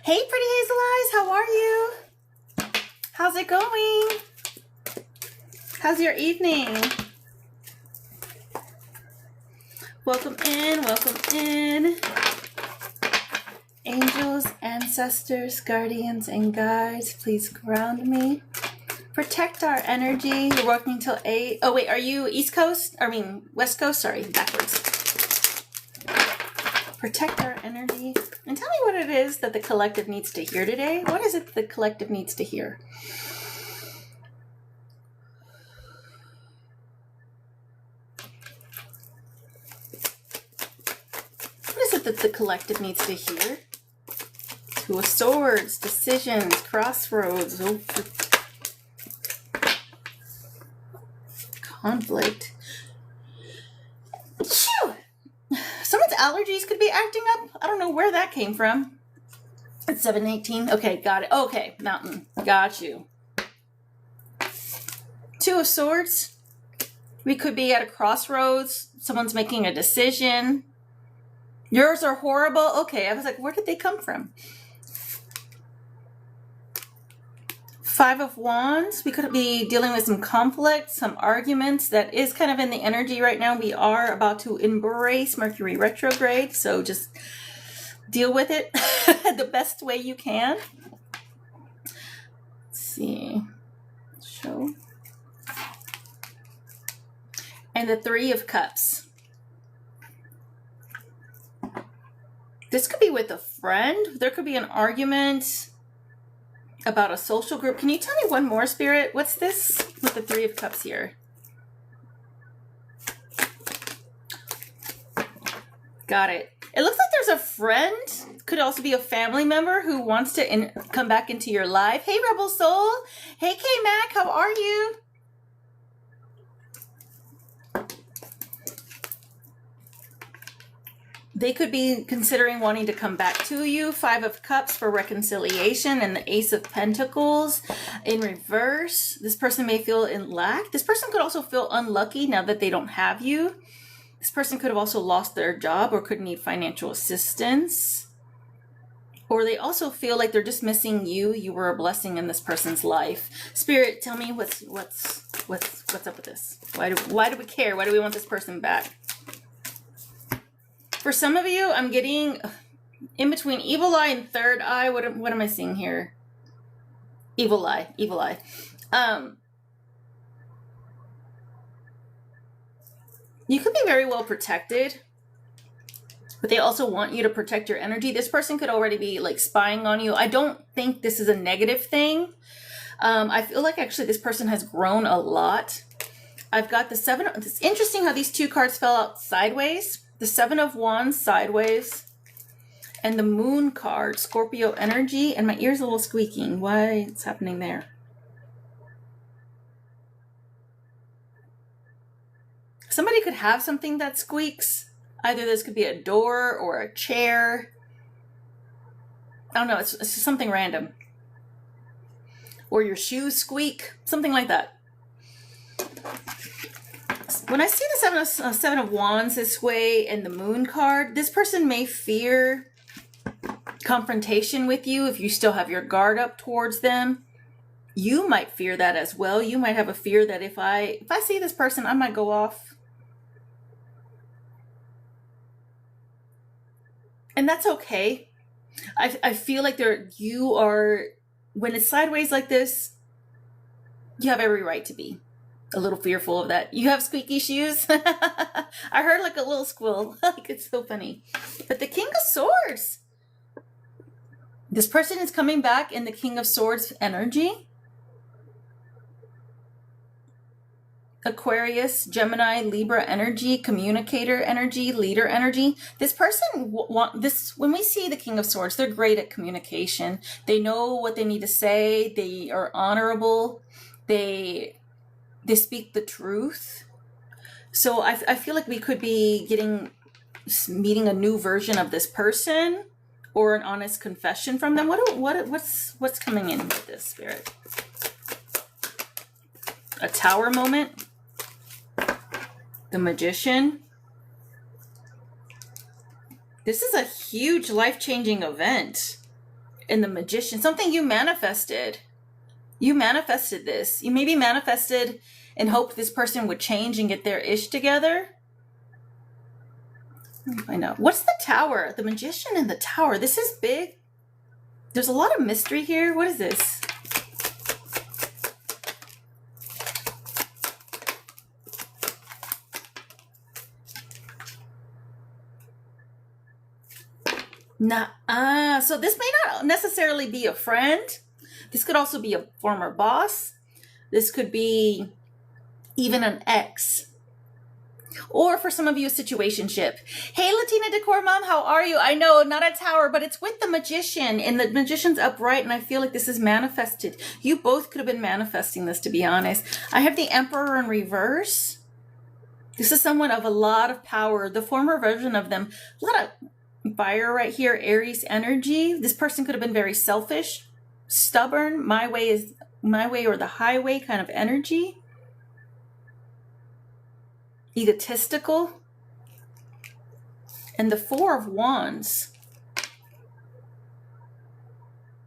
Hey, Pretty Hazel Eyes, how are you? How's it going? How's your evening? Welcome in, welcome in. Angels, ancestors, guardians, and guides, please ground me. Protect our energy. You're working till 8. Oh, wait, are you East Coast? West Coast? Sorry, backwards. Protect our energy. And tell me what it is that the collective needs to hear today. What is it the collective needs to hear? What is it that the collective needs to hear? Two of Swords, decisions, crossroads, conflict. Phew! Someone's allergies could be acting up. I don't know where that came from. It's 7:18. Okay, got it. Okay, mountain. Got you. Two of Swords. We could be at a crossroads. Someone's making a decision. Yours are horrible. Okay, I was like, where did they come from? Five of Wands. We could be dealing with some conflict, some arguments. That is kind of in the energy right now. We are about to embrace Mercury retrograde, so just deal with it the best way you can. Let's see. Show. And the Three of Cups. This could be with a friend. There could be an argument about a social group. Can you tell me one more, Spirit? What's this with the Three of Cups here? Got it. It looks like there's a friend, could also be a family member who wants to come back into your life. Hey, Rebel Soul. Hey, K-Mac, how are you? They could be considering wanting to come back to you. Five of Cups for reconciliation and the Ace of Pentacles in reverse. This person may feel in lack. This person could also feel unlucky now that they don't have you. This person could have also lost their job or could need financial assistance. Or they also feel like they're just missing you. You were a blessing in this person's life. Spirit, tell me what's up with this? Why do we care? Why do we want this person back? For some of you, I'm getting in between evil eye and third eye. What am I seeing here? Evil eye. You could be very well protected, but they also want you to protect your energy. This person could already be like spying on you. I don't think this is a negative thing. I feel like actually this person has grown a lot. I've got the Seven. It's interesting how these two cards fell out sideways. The Seven of Wands sideways, and the Moon card, Scorpio energy, and my ear's a little squeaking. Why it's happening there? Somebody could have something that squeaks. Either this could be a door or a chair. I don't know, it's just something random. Or your shoes squeak, something like that. When I see the Seven of Wands this way and the Moon card, this person may fear confrontation with you if you still have your guard up towards them. You might fear that as well. You might have a fear that if I see this person, I might go off. And that's okay. I feel like you are, when it's sideways like this, you have every right to be a little fearful of that. You have squeaky shoes? I heard like a little squeal. Like, it's so funny. But the King of Swords. This person is coming back in the King of Swords energy. Aquarius, Gemini, Libra energy, communicator energy, leader energy. This person when we see the King of Swords, they're great at communication. They know what they need to say. They are honorable. They speak the truth. So I feel like we could be meeting a new version of this person or an honest confession from them. What's coming in with this, Spirit? A Tower moment. The Magician. This is a huge life-changing event. and the Magician, something you manifested. You manifested this. You maybe manifested and hoped this person would change and get their ish together. Let me find out. What's the Tower? The Magician and the Tower. This is big. There's a lot of mystery here. What is this? So this may not necessarily be a friend. This could also be a former boss. This could be even an ex. Or for some of you, a situationship. Hey, Latina Decor Mom, how are you? I know, not a tower, but it's with the Magician, and the Magician's upright, and I feel like this is manifested. You both could have been manifesting this, to be honest. I have the Emperor in reverse. This is someone of a lot of power. The former version of them, a lot of fire right here, Aries energy. This person could have been very selfish, stubborn, my way is my way or the highway kind of energy. Egotistical. And the Four of Wands.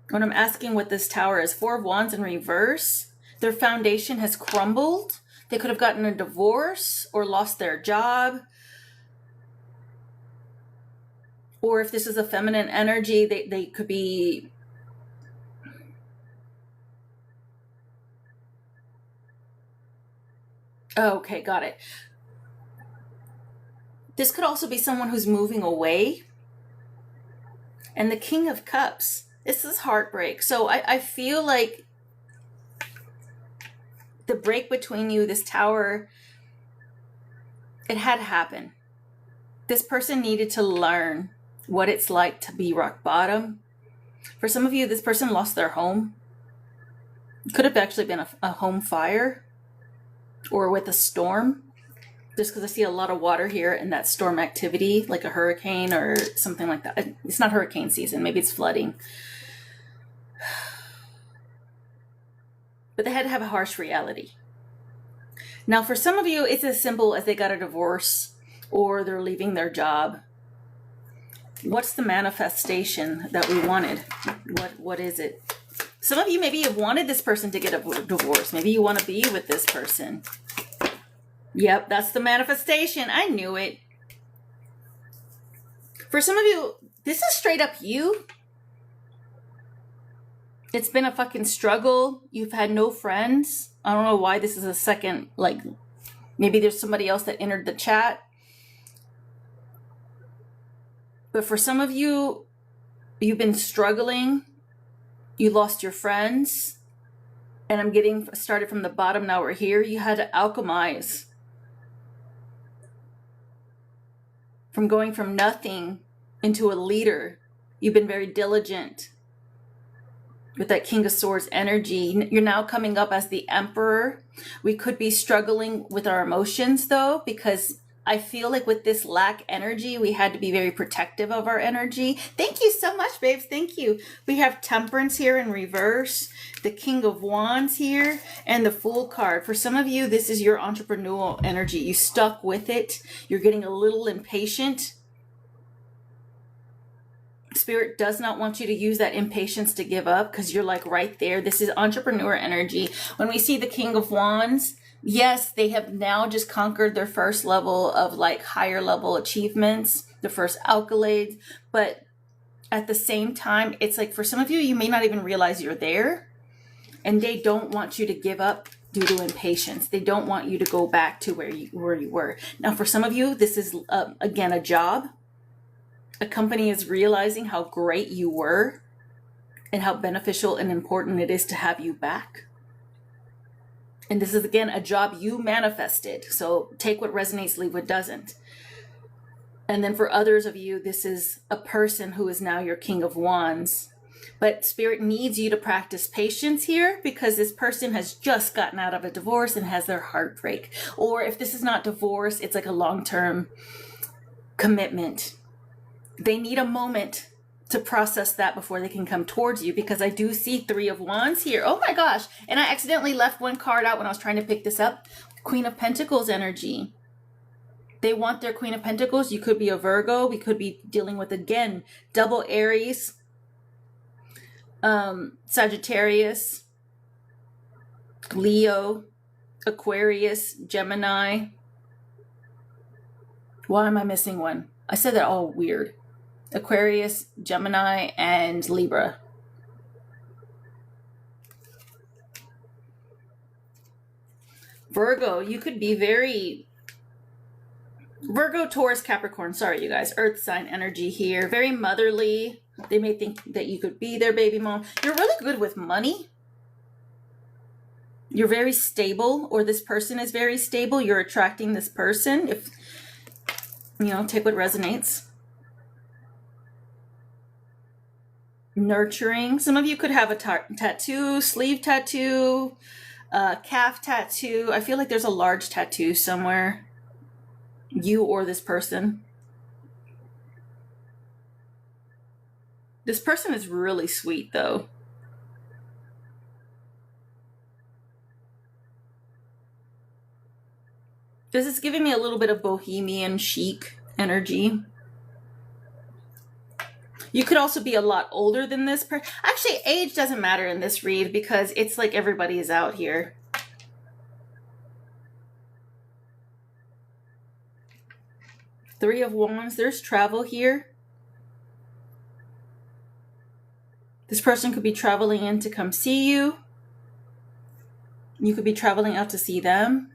When I'm asking what this Tower is, Four of Wands in reverse. Their foundation has crumbled. They could have gotten a divorce or lost their job. Or if this is a feminine energy, they could be... Okay, got it. This could also be someone who's moving away. And the King of Cups. This is heartbreak. So I feel like the break between you, this Tower, it had to happen. This person needed to learn what it's like to be rock bottom. For some of you, this person lost their home. It could have actually been a home fire or with a storm. Just because I see a lot of water here in that storm activity, like a hurricane or something like that. It's not hurricane season. Maybe it's flooding. But they had to have a harsh reality. Now, for some of you, it's as simple as they got a divorce or they're leaving their job. What's the manifestation that we wanted? What is it? Some of you maybe have wanted this person to get a divorce. Maybe you want to be with this person. Yep, that's the manifestation. I knew it. For some of you, this is straight up you. It's been a fucking struggle. You've had no friends. I don't know why this is a second, like, maybe there's somebody else that entered the chat. But for some of you, you've been struggling. You lost your friends. And I'm getting started from the bottom. Now we're here. You had to alchemize. From going from nothing into a leader. You've been very diligent. With that King of Swords energy, you're now coming up as the Emperor. We could be struggling with our emotions though, because I feel like with this lack energy, we had to be very protective of our energy. Thank you so much, babes. Thank you. We have Temperance here in reverse, the King of Wands here, and the Fool card. For some of you, this is your entrepreneurial energy. You stuck with it. You're getting a little impatient. Spirit does not want you to use that impatience to give up because you're like right there. This is entrepreneur energy. When we see the King of Wands, yes, they have now just conquered their first level of like higher level achievements, the first accolades. But at the same time, it's like for some of you, you may not even realize you're there. And they don't want you to give up due to impatience. They don't want you to go back to where you were. Now, for some of you, this is, again, a job. A company is realizing how great you were and how beneficial and important it is to have you back. And this is, again, a job you manifested. So take what resonates, leave what doesn't. And then for others of you, this is a person who is now your King of Wands. But Spirit needs you to practice patience here because this person has just gotten out of a divorce and has their heartbreak. Or if this is not divorce, it's like a long-term commitment. They need a moment to process that before they can come towards you because I do see Three of Wands here. Oh my gosh. And I accidentally left one card out when I was trying to pick this up. Queen of Pentacles energy. They want their Queen of Pentacles. You could be a Virgo. We could be dealing with, again, double Aries. Sagittarius, Leo, Aquarius, Gemini. Why am I missing one? I said that all weird. Aquarius, Gemini, and Libra. Virgo, you could be very... Virgo, Taurus, Capricorn. Sorry, you guys. Earth sign energy here. Very motherly. They may think that you could be their baby mom. You're really good with money. You're very stable, or this person is very stable. You're attracting this person. If, you know, take what resonates. Nurturing. Some of you could have a tattoo, sleeve tattoo, calf tattoo. I feel like there's a large tattoo somewhere. You or this person. This person is really sweet, though. This is giving me a little bit of bohemian chic energy. You could also be a lot older than this person. Actually, age doesn't matter in this read because it's like everybody is out here. Three of Wands. There's travel here. This person could be traveling in to come see you. You could be traveling out to see them.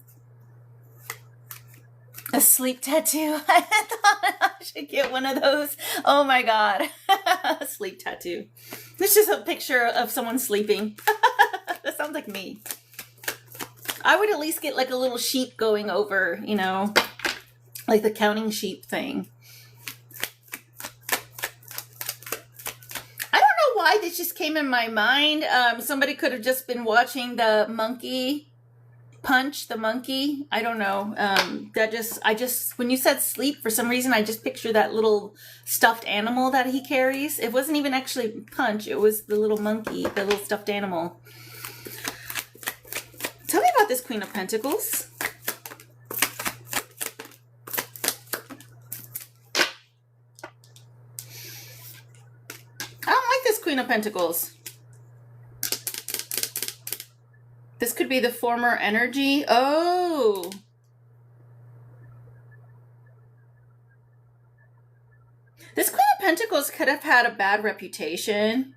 A sleep tattoo. I thought I should get one of those. Oh my God. A sleep tattoo. It's just a picture of someone sleeping. That sounds like me. I would at least get like a little sheep going over, you know, like the counting sheep thing. I don't know why this just came in my mind. Somebody could have just been watching the monkey Punch, the monkey. I don't know. When you said sleep, for some reason, I just picture that little stuffed animal that he carries. It wasn't even actually Punch. It was the little monkey, the little stuffed animal. Tell me about this Queen of Pentacles. I don't like this Queen of Pentacles. This could be the former energy. Oh. This Queen of Pentacles could have had a bad reputation.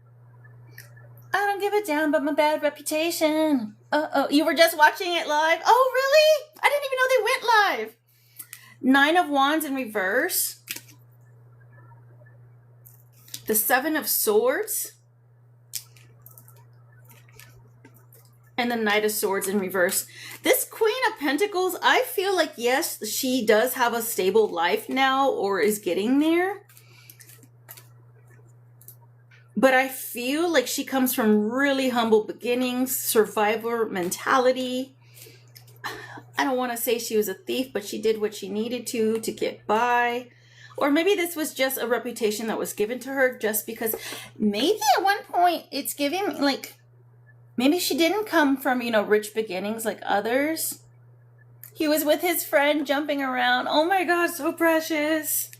I don't give a damn about my bad reputation. Uh-oh. You were just watching it live? Oh, really? I didn't even know they went live. Nine of Wands in reverse. The Seven of Swords. And the Knight of Swords in reverse. This Queen of Pentacles, I feel like, yes, she does have a stable life now or is getting there. But I feel like she comes from really humble beginnings, survivor mentality. I don't want to say she was a thief, but she did what she needed to get by. Or maybe this was just a reputation that was given to her just because maybe at one point it's giving like... Maybe she didn't come from, you know, rich beginnings like others. He was with his friend jumping around. Oh my God, so precious.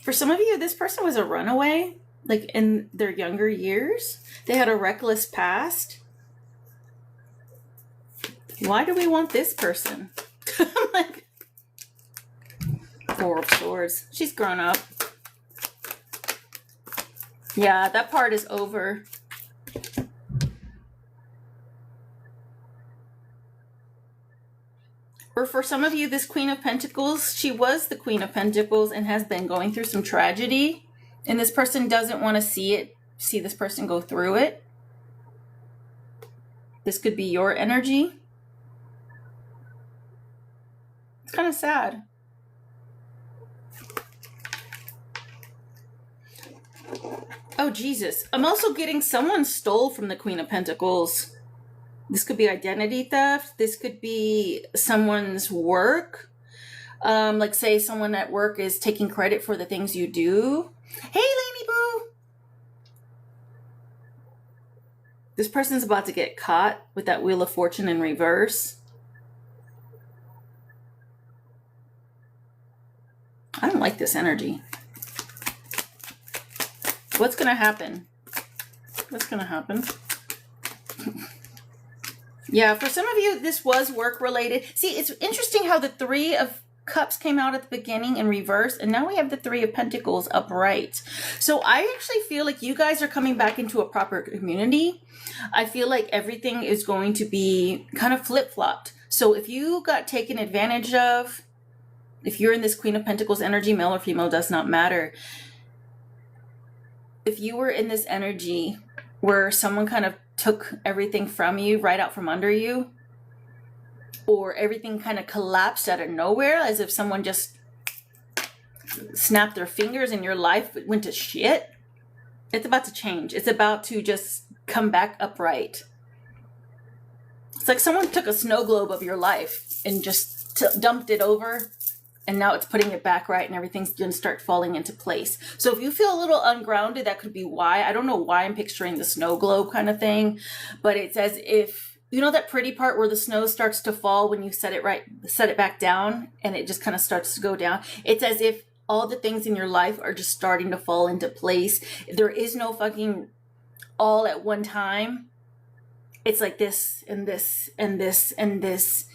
For some of you, this person was a runaway, like in their younger years. They had a reckless past. Why do we want this person? Like, Four of Swords. She's grown up. Yeah, that part is over. Or for some of you, this Queen of Pentacles, she was the Queen of Pentacles and has been going through some tragedy. And this person doesn't want to see this person go through it. This could be your energy. It's kind of sad. Oh, Jesus. I'm also getting someone stole from the Queen of Pentacles. This could be identity theft. This could be someone's work. Like say someone at work is taking credit for the things you do. Hey, Lainey Boo. This person's about to get caught with that Wheel of Fortune in reverse. I don't like this energy. What's going to happen? What's going to happen? Yeah, for some of you, this was work-related. See, it's interesting how the Three of Cups came out at the beginning in reverse, and now we have the Three of Pentacles upright. So I actually feel like you guys are coming back into a proper community. I feel like everything is going to be kind of flip-flopped. So if you got taken advantage of, if you're in this Queen of Pentacles energy, male or female, does not matter. If you were in this energy where someone kind of took everything from you, right out from under you, or everything kind of collapsed out of nowhere, as if someone just snapped their fingers and your life went to shit, it's about to change. It's about to just come back upright. It's like someone took a snow globe of your life and just dumped it over, and now it's putting it back right, and everything's going to start falling into place. So if you feel a little ungrounded, that could be why. I don't know why I'm picturing the snow globe kind of thing, but it's as if, you know, that pretty part where the snow starts to fall when you set it back down, and it just kind of starts to go down. It's as if all the things in your life are just starting to fall into place. There is no fucking all at one time. It's like this and this and this and this.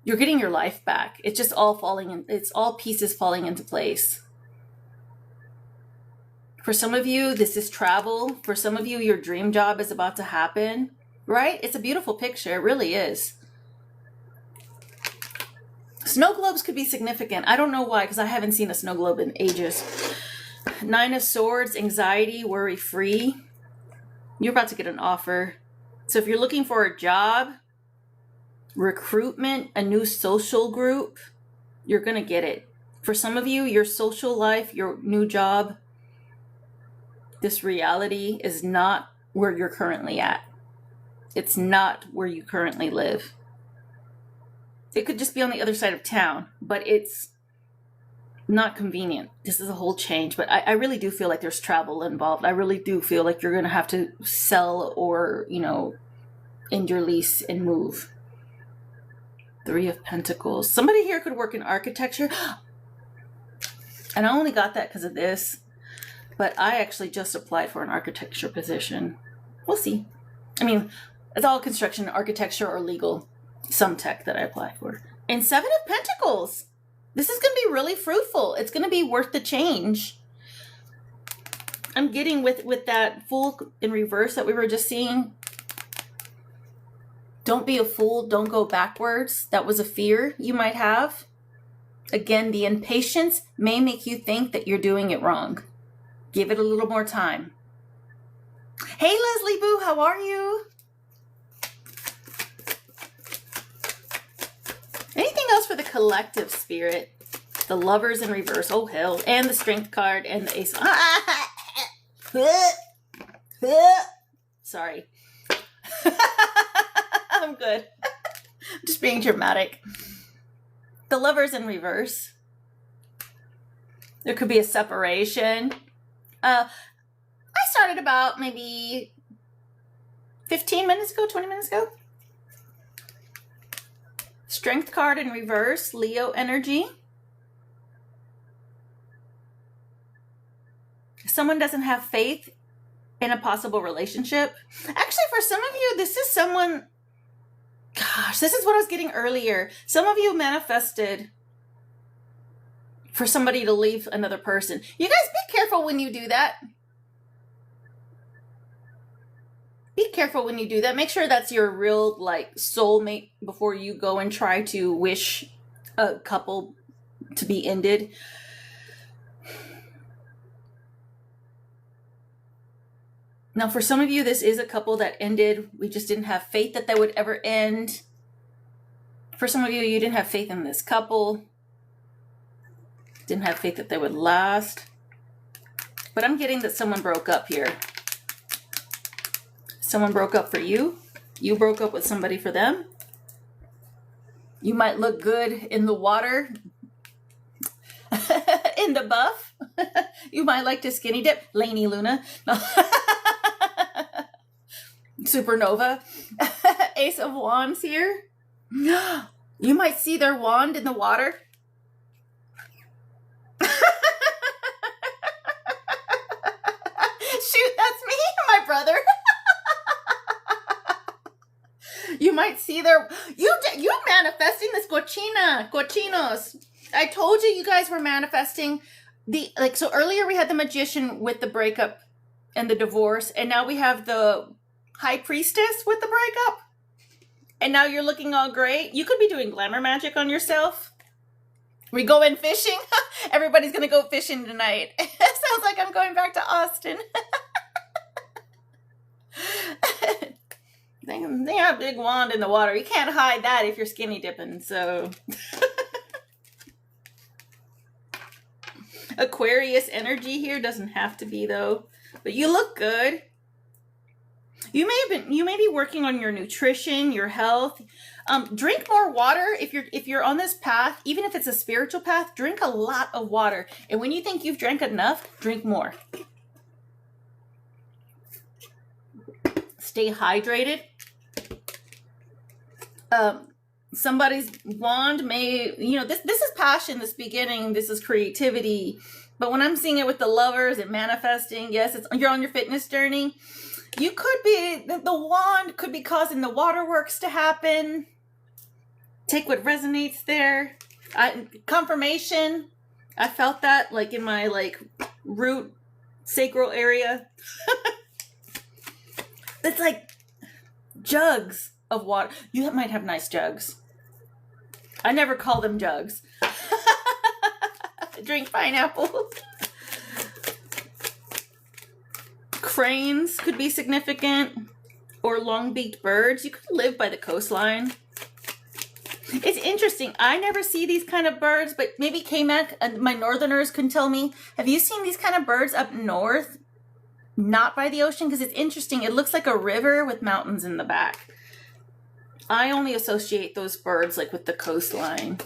You're getting your life back. It's just all falling in, it's all pieces falling into place. For some of you, this is travel. For some of you, your dream job is about to happen, right? It's a beautiful picture. It really is. Snow globes could be significant. I don't know why, because I haven't seen a snow globe in ages. Nine of Swords, anxiety, worry-free. You're about to get an offer. So if you're looking for a job, recruitment, a new social group, you're going to get it. For some of you, your social life, your new job, this reality is not where you're currently at. It's not where you currently live. It could just be on the other side of town, but it's not convenient. This is a whole change, but I really do feel like there's travel involved. I really do feel like you're going to have to sell or, you know, end your lease and move. Three of Pentacles. Somebody here could work in architecture. And I only got that because of this. But I actually just applied for an architecture position. We'll see. I mean, it's all construction, architecture, or legal. Some tech that I applied for. And Seven of Pentacles. This is going to be really fruitful. It's going to be worth the change. I'm getting with that Fool in reverse that we were just seeing. Don't be a fool. Don't go backwards. That was a fear you might have. Again, the impatience may make you think that you're doing it wrong. Give it a little more time. Hey, Leslie Boo, how are you? Anything else for the collective spirit? The Lovers in reverse. Oh, hell. And the Strength card and the Ace. Sorry. I'm good. I'm just being dramatic. The Lovers in reverse. There could be a separation. I started about maybe 15 minutes ago, 20 minutes ago. Strength card in reverse. Leo energy. Someone doesn't have faith in a possible relationship. Actually, for some of you, this is someone... Gosh, this is what I was getting earlier. Some of you manifested for somebody to leave another person. You guys be careful when you do that. Be careful when you do that. Make sure that's your real, like, soulmate before you go and try to wish a couple to be ended. Now, for some of you, this is a couple that ended. We just didn't have faith that they would ever end. For some of you, you didn't have faith in this couple. Didn't have faith that they would last. But I'm getting that someone broke up here. Someone broke up for you. You broke up with somebody for them. You might look good in the water. In the buff. You might like to skinny dip. Lainey Luna. No. Supernova. Ace of Wands here. You might see their wand in the water. Shoot, that's me, my brother. You might see their you manifesting this cochinos. I told you guys were manifesting so earlier we had the magician with the breakup and the divorce, and now we have the high priestess with the breakup. And now you're looking all great. You could be doing glamour magic on yourself. We going fishing? Everybody's gonna go fishing tonight. Sounds like I'm going back to Austin. They have a big wand in the water. You can't hide that if you're skinny dipping, so. Aquarius energy here, doesn't have to be though. But you look good. You may be working on your nutrition, your health. Drink more water if you're on this path, even if it's a spiritual path. Drink a lot of water, and when you think you've drank enough, drink more. Stay hydrated. Somebody's wand may, this is passion, this beginning, this is creativity. But when I'm seeing it with the lovers and manifesting, yes, you're on your fitness journey. You could be, the wand could be causing the waterworks to happen. Take what resonates there. Confirmation. I felt that like in my root sacral area. It's like jugs of water. You might have nice jugs. I never call them jugs. Drink pineapple. Cranes could be significant, or long-beaked birds. You could live by the coastline. It's interesting. I never see these kind of birds, but maybe K-Mac and my northerners can tell me. Have you seen these kind of birds up north? Not by the ocean? Because it's interesting. It looks like a river with mountains in the back. I only associate those birds with the coastline.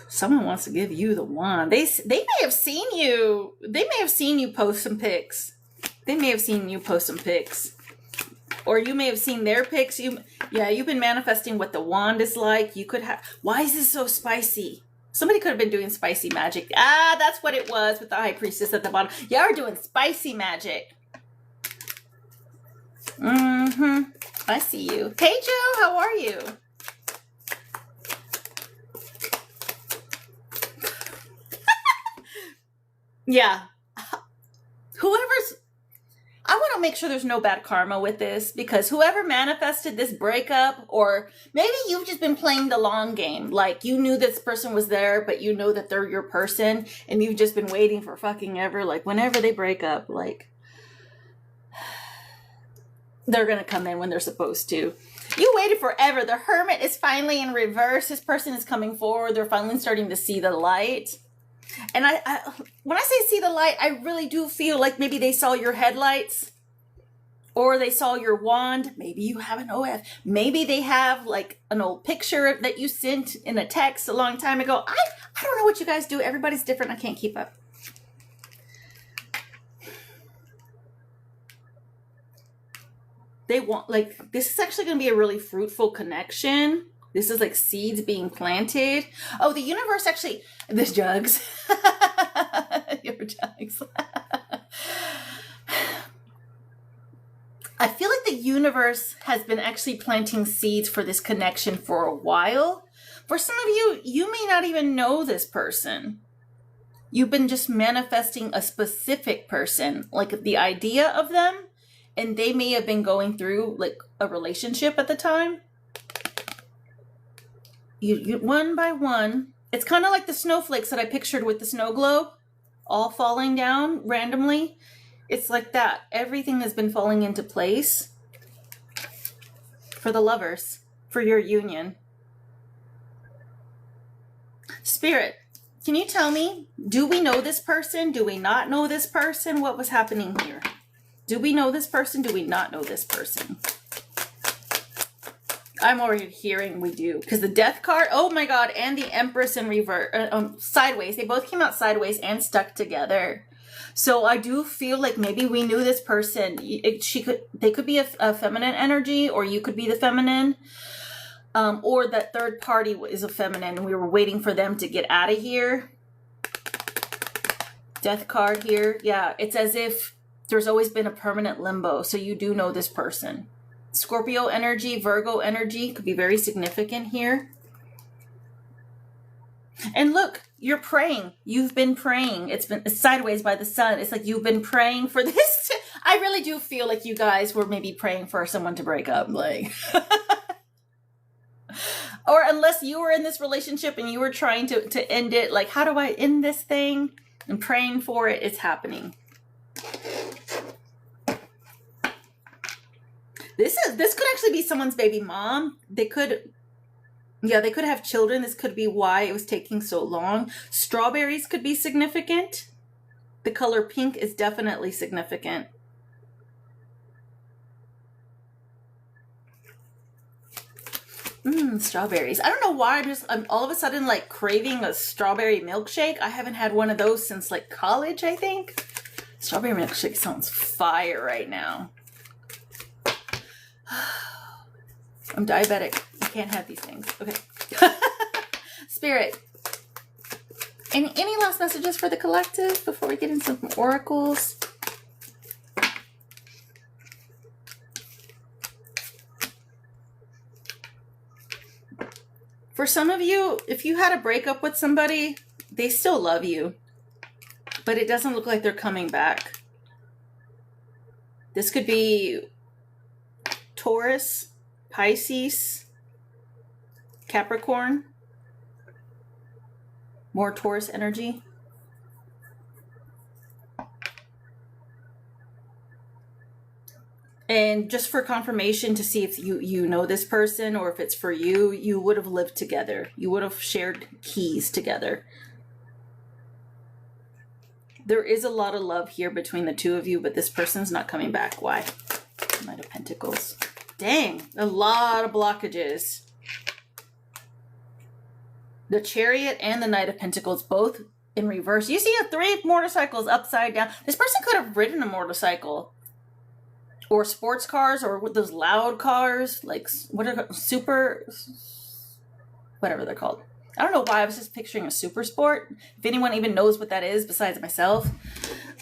Someone wants to give you the wand. They may have seen you. They may have seen you post some pics. They may have seen you post some pics. Or you may have seen their pics. You've been manifesting what the wand is like. You could have. Why is this so spicy? Somebody could have been doing spicy magic. That's what it was with the high priestess at the bottom. Y'all are doing spicy magic. I see you. Hey, Joe, how are you? Yeah. I want to make sure there's no bad karma with this, because whoever manifested this breakup, or maybe you've just been playing the long game. Like you knew this person was there, but you know that they're your person, and you've just been waiting for fucking ever. Like whenever they break up, they're going to come in when they're supposed to. You waited forever. The Hermit is finally in reverse. This person is coming forward. They're finally starting to see the light. And I when I say see the light, I really do feel like maybe they saw your headlights, or they saw your wand. Maybe you have an OF. Maybe they have an old picture that you sent in a text a long time ago. I don't know what you guys do. Everybody's different. I can't keep up. They want, this is actually going to be a really fruitful connection. This is seeds being planted. Oh, the universe actually, this jugs. Your jugs. I feel like the universe has been actually planting seeds for this connection for a while. For some of you, you may not even know this person. You've been just manifesting a specific person, the idea of them, and they may have been going through a relationship at the time. You one by one, it's kind of like the snowflakes that I pictured with the snow globe, all falling down randomly. It's like that. Everything has been falling into place for the lovers, for your union. Spirit, can you tell me, do we know this person? Do we not know this person? What was happening here? Do we know this person? Do we not know this person? I'm already hearing we do. Because the Death card, oh my God, and the Empress in reverse, sideways. They both came out sideways and stuck together. So I do feel like maybe we knew this person. They could be a feminine energy, or you could be the feminine. Or that third party is a feminine, and we were waiting for them to get out of here. Death card here. Yeah, it's as if there's always been a permanent limbo. So you do know this person. Scorpio energy, Virgo energy could be very significant here. And look, you're praying. You've been praying. It's sideways by the sun. It's like you've been praying for this. I really do feel like you guys were maybe praying for someone to break up. Like, or unless you were in this relationship and you were trying to end it. Like, how do I end this thing? And praying for it. It's happening. This could actually be someone's baby mom. They could have children. This could be why it was taking so long. Strawberries could be significant. The color pink is definitely significant. Strawberries. I don't know why I'm all of a sudden like craving a strawberry milkshake. I haven't had one of those since like college, I think. Strawberry milkshake sounds fire right now. I'm diabetic. I can't have these things. Okay. Spirit. Any last messages for the collective before we get into some oracles? For some of you, if you had a breakup with somebody, they still love you, but it doesn't look like they're coming back. This could be Taurus, Pisces, Capricorn. More Taurus energy. And just for confirmation to see if you know this person or if it's for you, you would have lived together. You would have shared keys together. There is a lot of love here between the two of you, but this person's not coming back. Why? Knight of Pentacles. Dang, a lot of blockages. The Chariot and the Knight of Pentacles both in reverse. You see 3 motorcycles upside down. This person could have ridden a motorcycle. Or sports cars, or with those loud cars, like what are super, whatever they're called. I don't know why I was just picturing a super sport. If anyone even knows what that is besides myself,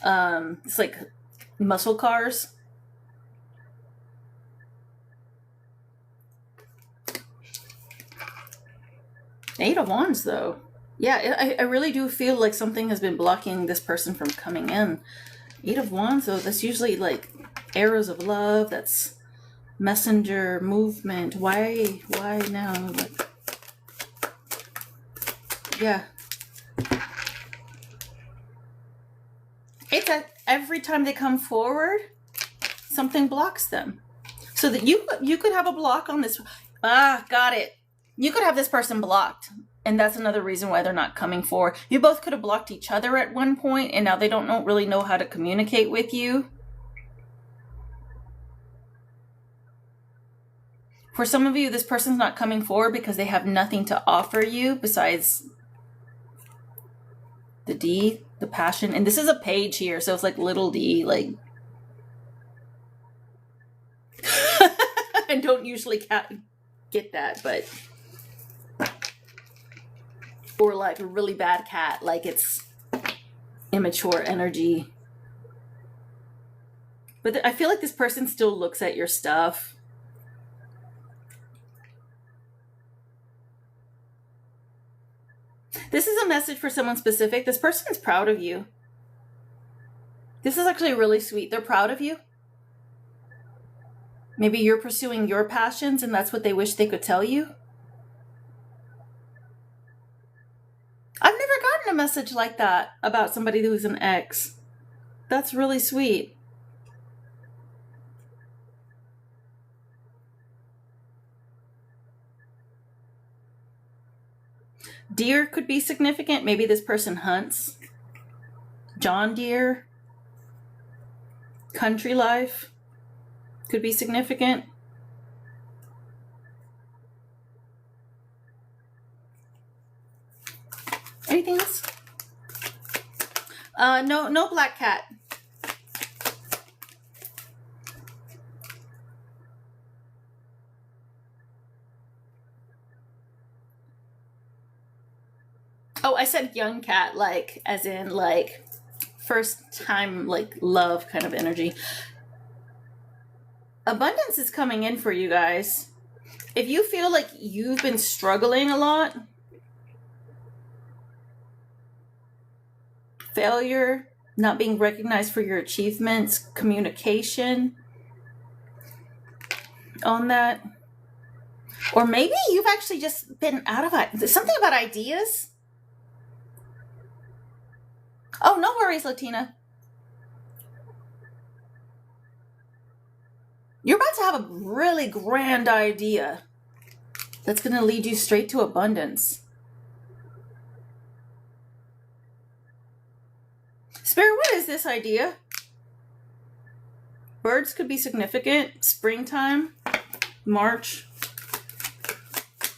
it's like muscle cars. Eight of Wands, though. Yeah, I really do feel like something has been blocking this person from coming in. Eight of Wands, though, that's usually like arrows of love. That's messenger movement. Why now? Like, yeah. It's that every time they come forward, something blocks them. So that you could have a block on this. Got it. You could have this person blocked. And that's another reason why they're not coming forward. You both could have blocked each other at one point, and now they don't really know how to communicate with you. For some of you, this person's not coming forward because they have nothing to offer you besides the D, the passion. And this is a page here, so it's like little d, like... I don't usually get that, but... Or like a really bad cat, like it's immature energy. But I feel like this person still looks at your stuff. This is a message for someone specific. This person is proud of you. This is actually really sweet. They're proud of you. Maybe you're pursuing your passions and that's what they wish they could tell you. I've never gotten a message like that about somebody who's an ex. That's really sweet. Deer could be significant. Maybe this person hunts. John Deere. Country life could be significant. Anything else? No black cat. Oh, I said young cat, like, as in, like, first time, like, love kind of energy. Abundance is coming in for you guys. If you feel like you've been struggling a lot, failure, not being recognized for your achievements, communication on that, or maybe you've actually just been out of it. Something about ideas. Oh, no worries, Latina. You're about to have a really grand idea that's going to lead you straight to abundance. Spirit, what is this idea? Birds could be significant. Springtime, March.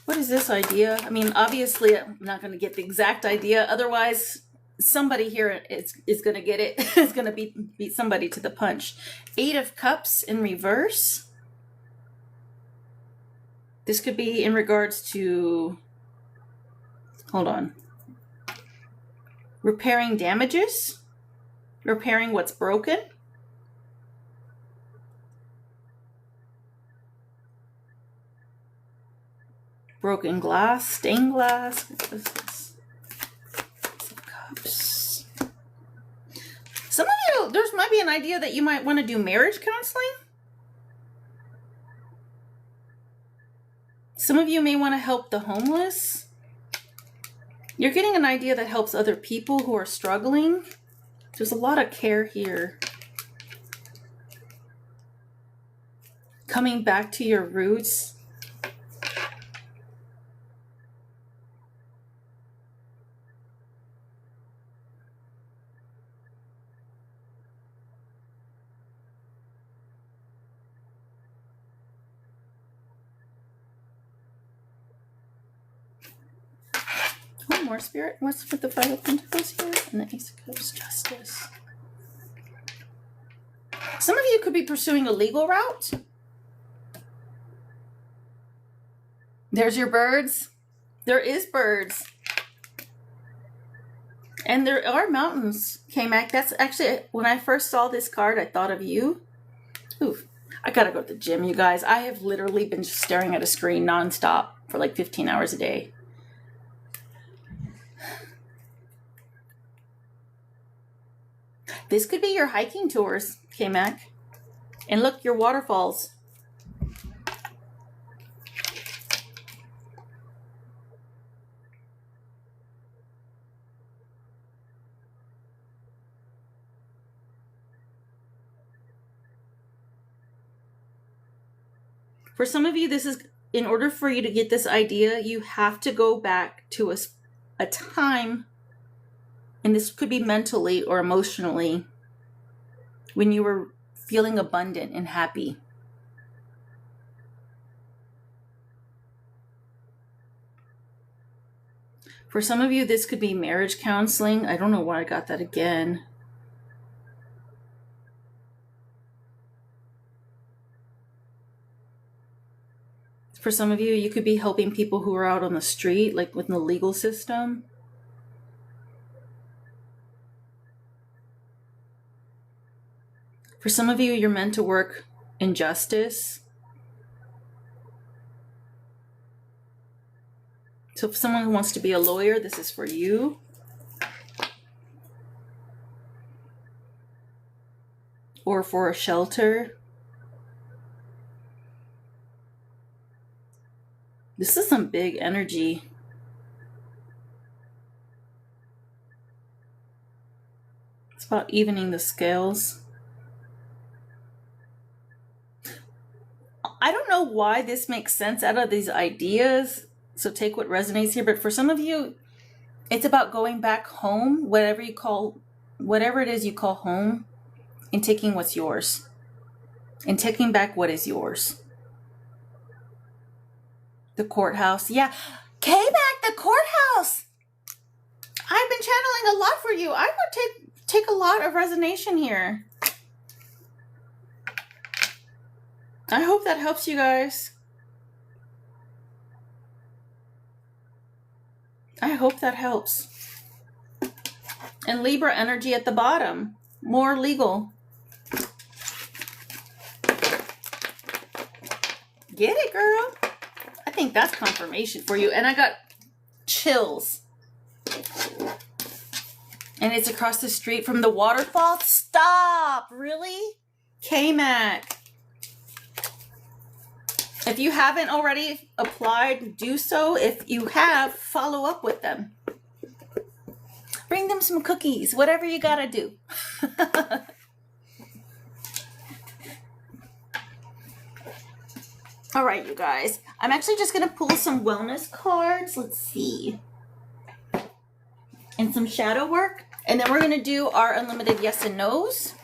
What is this idea? I mean, obviously, I'm not going to get the exact idea. Otherwise, somebody here is going to get it. It's going to beat somebody to the punch. 8 of Cups in reverse. This could be in regards to, hold on, repairing damages, repairing what's broken. Broken glass, stained glass. What is this? Cups. Some of you, there might be an idea that you might want to do marriage counseling. Some of you may want to help the homeless. You're getting an idea that helps other people who are struggling. There's a lot of care here. Coming back to your roots. One more, Spirit. What's with the 5 of Pentacles here? And the Ace of Cups, Justice. Some of you could be pursuing a legal route. There's your birds. There is birds. And there are mountains, K-Mac. That's actually, when I first saw this card, I thought of you. Oof. I gotta go to the gym, you guys. I have literally been just staring at a screen nonstop for like 15 hours a day. This could be your hiking tours, K-Mac. And look, your waterfalls. For some of you, this is, in order for you to get this idea, you have to go back to a time, and this could be mentally or emotionally, when you were feeling abundant and happy. For some of you, this could be marriage counseling. I don't know why I got that again. For some of you, you could be helping people who are out on the street, like within the legal system. For some of you, you're meant to work in justice. So if someone wants to be a lawyer, this is for you. Or for a shelter. This is some big energy. It's about evening the scales. I don't know why this makes sense out of these ideas, so take what resonates here, but for some of you, it's about going back home, whatever it is you call home, and taking what's yours. And taking back what is yours. The courthouse. Yeah. K-Mac, the courthouse. I've been channeling a lot for you. I would take a lot of resonation here. I hope that helps you guys. I hope that helps. And Libra energy at the bottom. More legal. Get it, girl? I think that's confirmation for you. And I got chills. And it's across the street from the waterfall. Stop! Really? K-Mac. If you haven't already applied, do so. If you have, follow up with them. Bring them some cookies, whatever you gotta do. All right, you guys. I'm actually just gonna pull some wellness cards. Let's see. And some shadow work. And then we're gonna do our unlimited yes and no's.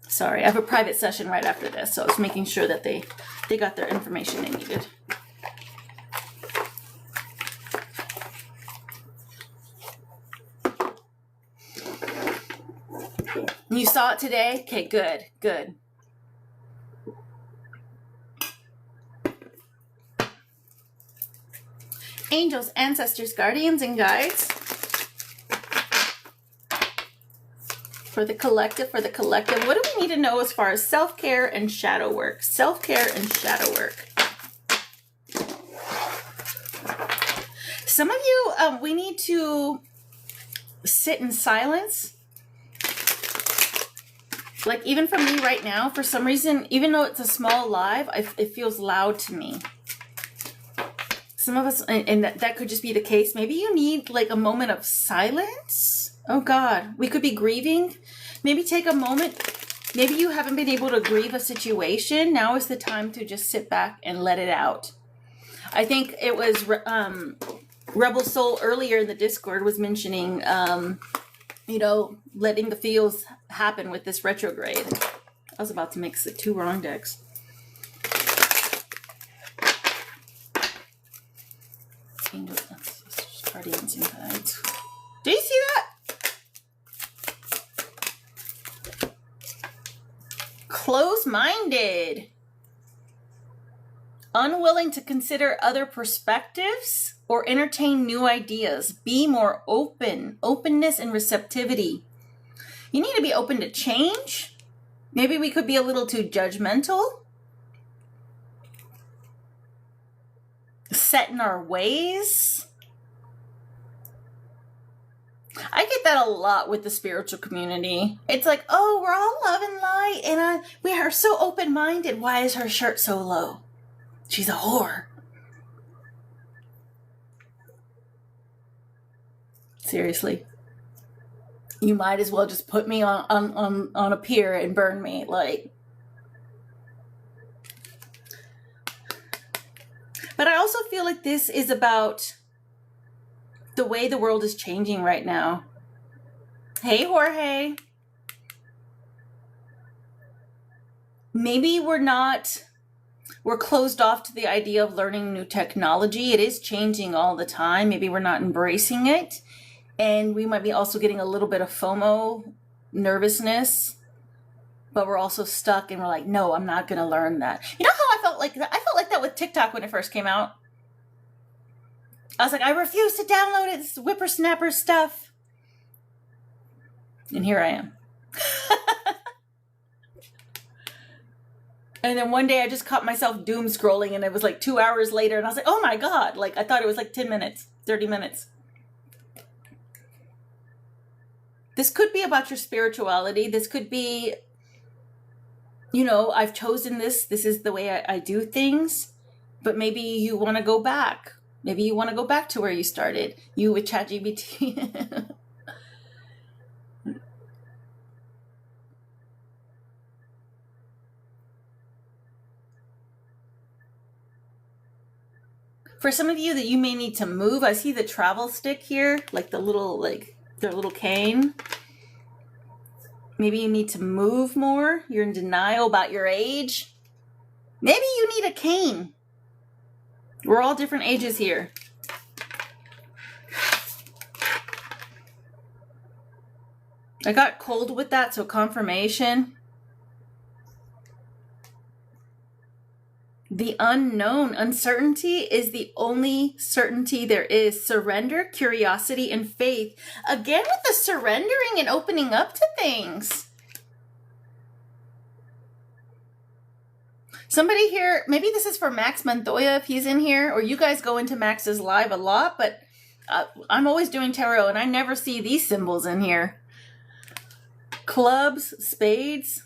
Sorry, I have a private session right after this, so I was making sure that they got their information they needed. You saw it today? Okay, good, good. Angels, ancestors, guardians, and guides. For the collective, what do we need to know as far as self-care and shadow work? Self-care and shadow work. Some of you, we need to sit in silence. Like even for me right now, for some reason, even though it's a small live, it feels loud to me. Some of us, and that could just be the case. Maybe you need like a moment of silence. Oh God, we could be grieving. Maybe take a moment. Maybe you haven't been able to grieve a situation. Now is the time to just sit back and let it out. I think it was Rebel Soul earlier in the Discord was mentioning, you know, letting the feels happen with this retrograde. I was about to mix the two wrong decks. Angels, guardians, and guides. Do you see that? Close-minded. Unwilling to consider other perspectives or entertain new ideas. Be more open. Openness and receptivity. You need to be open to change. Maybe we could be a little too judgmental. Set in our ways. I get that a lot with the spiritual community. It's like, oh, we're all love and light, and we are so open-minded. Why is her shirt so low? She's a whore. Seriously. You might as well just put me on a pier and burn me. Like. But I also feel like this is about the way the world is changing right now. Hey, Jorge. Maybe we're closed off to the idea of learning new technology. It is changing all the time. Maybe we're not embracing it. And we might be also getting a little bit of FOMO, nervousness. But we're also stuck and we're like, no, I'm not going to learn that. You know how I felt like that? I felt like that with TikTok when it first came out. I was like, I refuse to download it. This whippersnapper stuff. And here I am. And then one day I just caught myself doom scrolling and it was like 2 hours later. And I was like, oh my God. Like I thought it was like 10 minutes, 30 minutes. This could be about your spirituality. This could be, you know, I've chosen this. This is the way I do things. But maybe you want to go back. Maybe you want to go back to where you started. You with ChatGPT. For some of you that you may need to move, I see the travel stick here, like the little, like their little cane. Maybe you need to move more. You're in denial about your age. Maybe you need a cane. We're all different ages here. I got cold with that, so confirmation. The unknown, uncertainty is the only certainty there is. Surrender, curiosity, and faith. Again, with the surrendering and opening up to things. Somebody here, maybe this is for Max Montoya if he's in here, or you guys go into Max's live a lot, but I'm always doing tarot and I never see these symbols in here. Clubs, spades.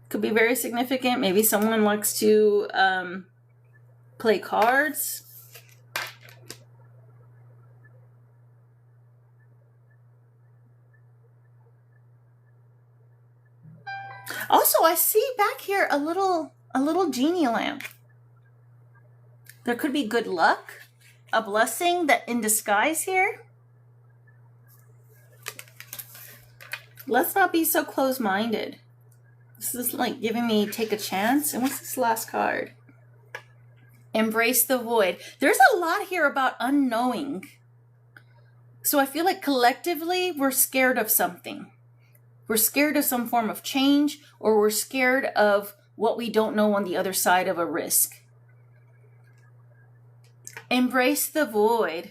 Could be very significant. Maybe someone likes to play cards. Also, I see back here a little genie lamp. There could be good luck, a blessing that in disguise here. Let's not be so close-minded. This is like giving me take a chance. And what's this last card? Embrace the void. There's a lot here about unknowing. So I feel like collectively we're scared of something. We're scared of some form of change, or we're scared of what we don't know on the other side of a risk. Embrace the void.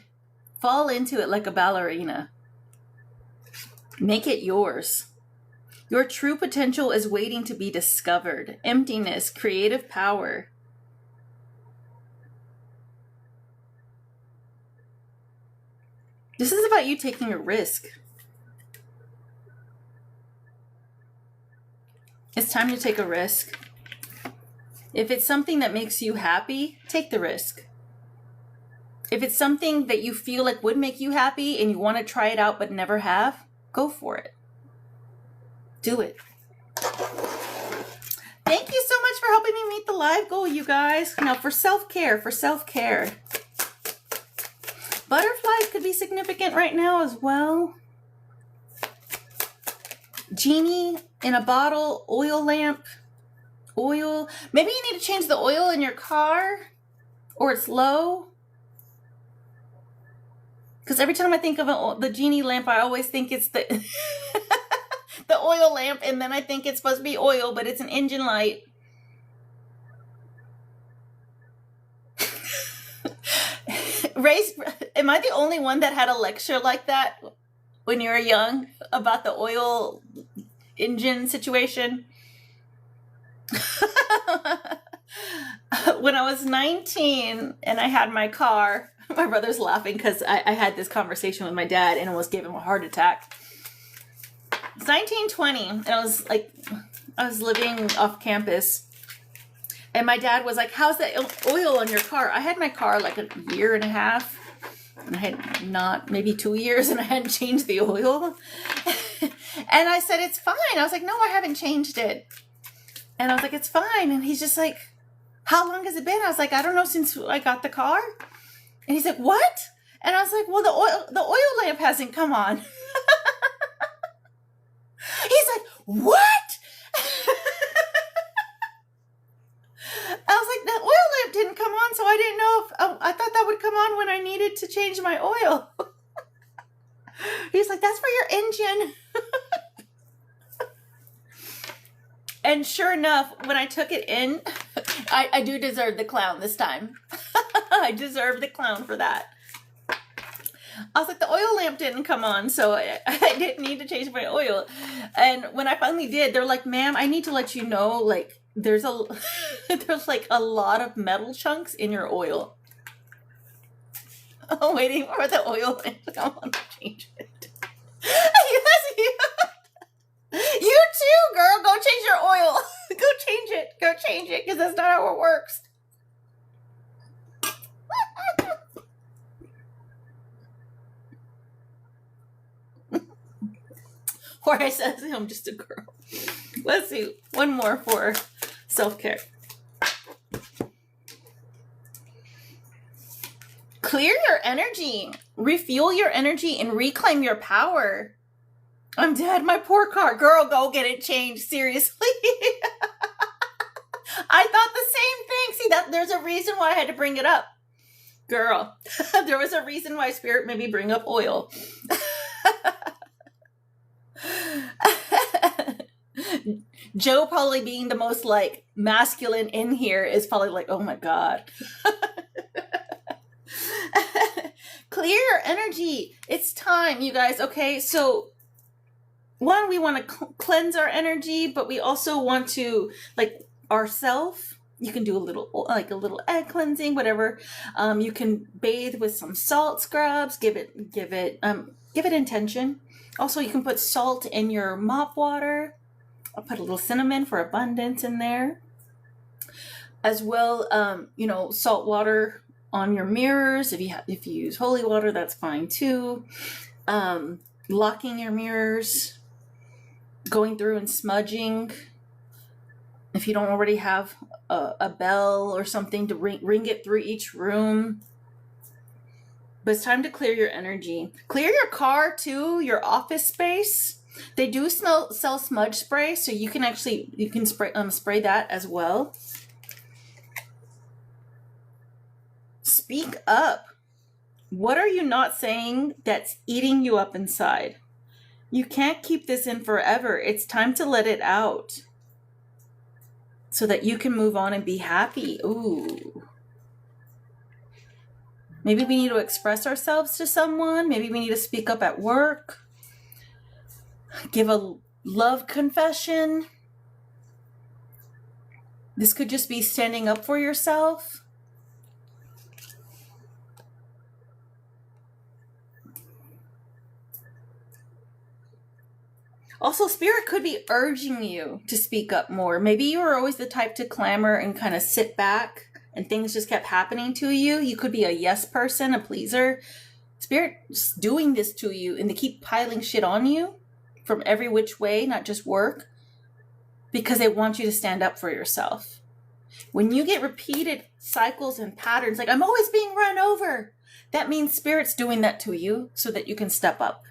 Fall into it like a ballerina. Make it yours. Your true potential is waiting to be discovered. Emptiness, creative power. This is about you taking a risk. It's time to take a risk. If it's something that makes you happy, take the risk. If it's something that you feel like would make you happy and you want to try it out but never have, go for it. Do it. Thank you so much for helping me meet the live goal, you guys. Now for self-care, Butterflies could be significant right now as well. Genie in a bottle, oil lamp, oil. Maybe you need to change the oil in your car, or it's low. Because every time I think of the genie lamp, I always think it's the the oil lamp, and then I think it's supposed to be oil, but it's an engine light. Race, am I the only one that had a lecture like that when you were young about the oil engine situation? When I was 19 and I had my car, my brother's laughing because I had this conversation with my dad and almost gave him a heart attack. It's 1920, and I was living off campus, and my dad was like, "How's that oil on your car?" I had my car like a year and a half, and I had not, maybe 2 years, and I hadn't changed the oil. And I said, "It's fine." I was like, "No, I haven't changed it." And I was like, "It's fine." And he's just like, "How long has it been?" I was like, "I don't know, since I got the car." And he's like, "What?" And I was like, "Well, the oil lamp hasn't come on." He's like, "What?" I was like, "The oil lamp didn't come on, so I didn't know if I thought that would come on when I needed to change my oil." He's like, "That's for your engine." And sure enough, when I took it in, I do deserve the clown this time. I deserve the clown for that. I was like, the oil lamp didn't come on, so I didn't need to change my oil. And when I finally did, they're like, "Ma'am, I need to let you know, like, there's like a lot of metal chunks in your oil." I'm waiting for the oil lamp to come on to change it. You too, girl. Go change your oil. Go change it. Go change it, because that's not how it works. Or I said, "I'm just a girl." Let's see. One more for self-care. Clear your energy. Refuel your energy and reclaim your power. I'm dead. My poor car. Girl, go get it changed. Seriously. I thought the same thing. See, there's a reason why I had to bring it up. Girl, there was a reason why Spirit made me bring up oil. Joe probably being the most like masculine in here is probably like, oh my God. Clear your energy. It's time, you guys. Okay, so one, we want to cleanse our energy, but we also want to like ourself. You can do a little egg cleansing, whatever. You can bathe with some salt scrubs. Give it intention. Also, you can put salt in your mop water. I'll put a little cinnamon for abundance in there. As well, salt water on your mirrors. If you use holy water, that's fine too. Locking your mirrors, going through and smudging. If you don't already have a bell or something to ring it through each room. But it's time to clear your energy. Clear your car too, your office space. They do sell smudge spray, so you can spray that as well. Speak up. What are you not saying that's eating you up inside? You can't keep this in forever. It's time to let it out so that you can move on and be happy. Ooh. Maybe we need to express ourselves to someone. Maybe we need to speak up at work. Give a love confession. This could just be standing up for yourself. Also, Spirit could be urging you to speak up more. Maybe you were always the type to clamor and kind of sit back and things just kept happening to you. You could be a yes person, a pleaser. Spirit's doing this to you and they keep piling shit on you from every which way, not just work, because they want you to stand up for yourself. When you get repeated cycles and patterns, like I'm always being run over, that means Spirit's doing that to you so that you can step up.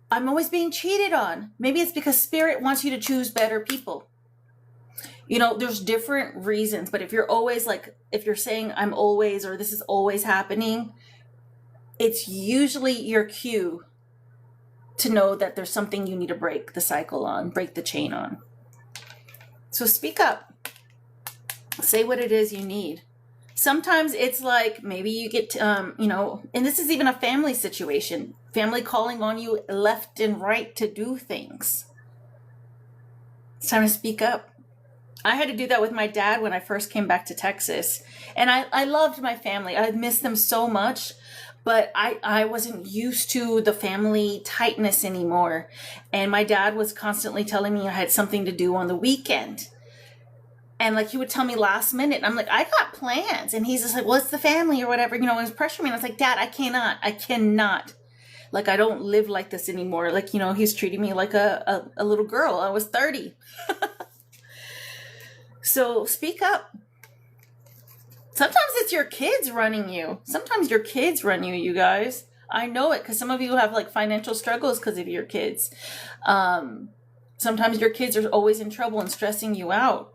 I'm always being cheated on. Maybe it's because Spirit wants you to choose better people. There's different reasons, but if you're saying I'm always, or this is always happening, it's usually your cue to know that there's something you need to break the cycle on, break the chain on. So speak up. Say what it is you need. Sometimes it's like maybe you get, and this is even a family situation, family calling on you left and right to do things. It's time to speak up. I had to do that with my dad when I first came back to Texas. And I loved my family. I missed them so much, but I wasn't used to the family tightness anymore. And my dad was constantly telling me I had something to do on the weekend. And he would tell me last minute, and I'm like, I got plans. And he's just like, well, it's the family or whatever, and he's pressuring me. And I was like, Dad, I cannot. I don't live like this anymore. He's treating me like a little girl. I was 30. So speak up. Sometimes it's your kids running you. Sometimes your kids run you, you guys. I know it because some of you have financial struggles because of your kids. Sometimes your kids are always in trouble and stressing you out.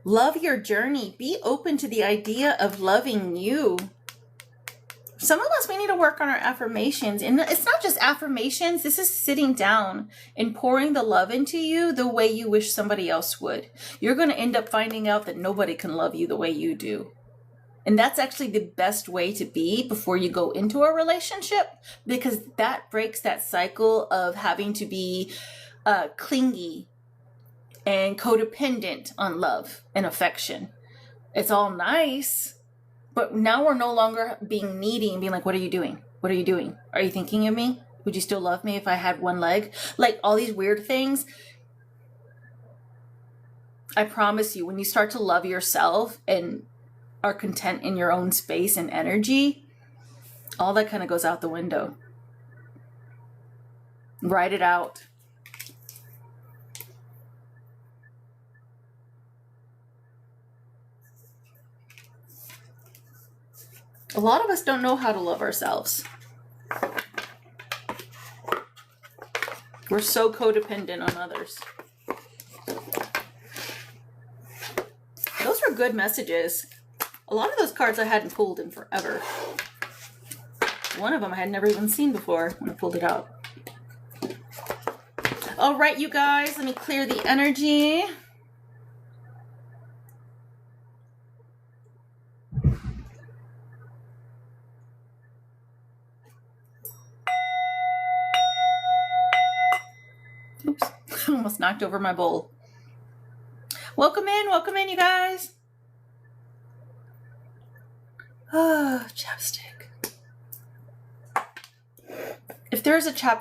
Love your journey. Be open to the idea of loving you. Some of us, we need to work on our affirmations. And it's not just affirmations. This is sitting down and pouring the love into you the way you wish somebody else would. You're going to end up finding out that nobody can love you the way you do. And that's actually the best way to be before you go into a relationship, because that breaks that cycle of having to be clingy and codependent on love and affection. It's all nice, but now we're no longer being needy and being like, what are you doing? What are you doing? Are you thinking of me? Would you still love me if I had one leg? All these weird things. I promise you, when you start to love yourself and are content in your own space and energy, all that kind of goes out the window. Write it out. A lot of us don't know how to love ourselves. We're so codependent on others. Those were good messages. A lot of those cards I hadn't pulled in forever. One of them I had never even seen before when I pulled it out. All right, you guys, let me clear the energy. Oops, almost knocked over my bowl. Welcome in, you guys. Oh, chapstick. If there's a chapstick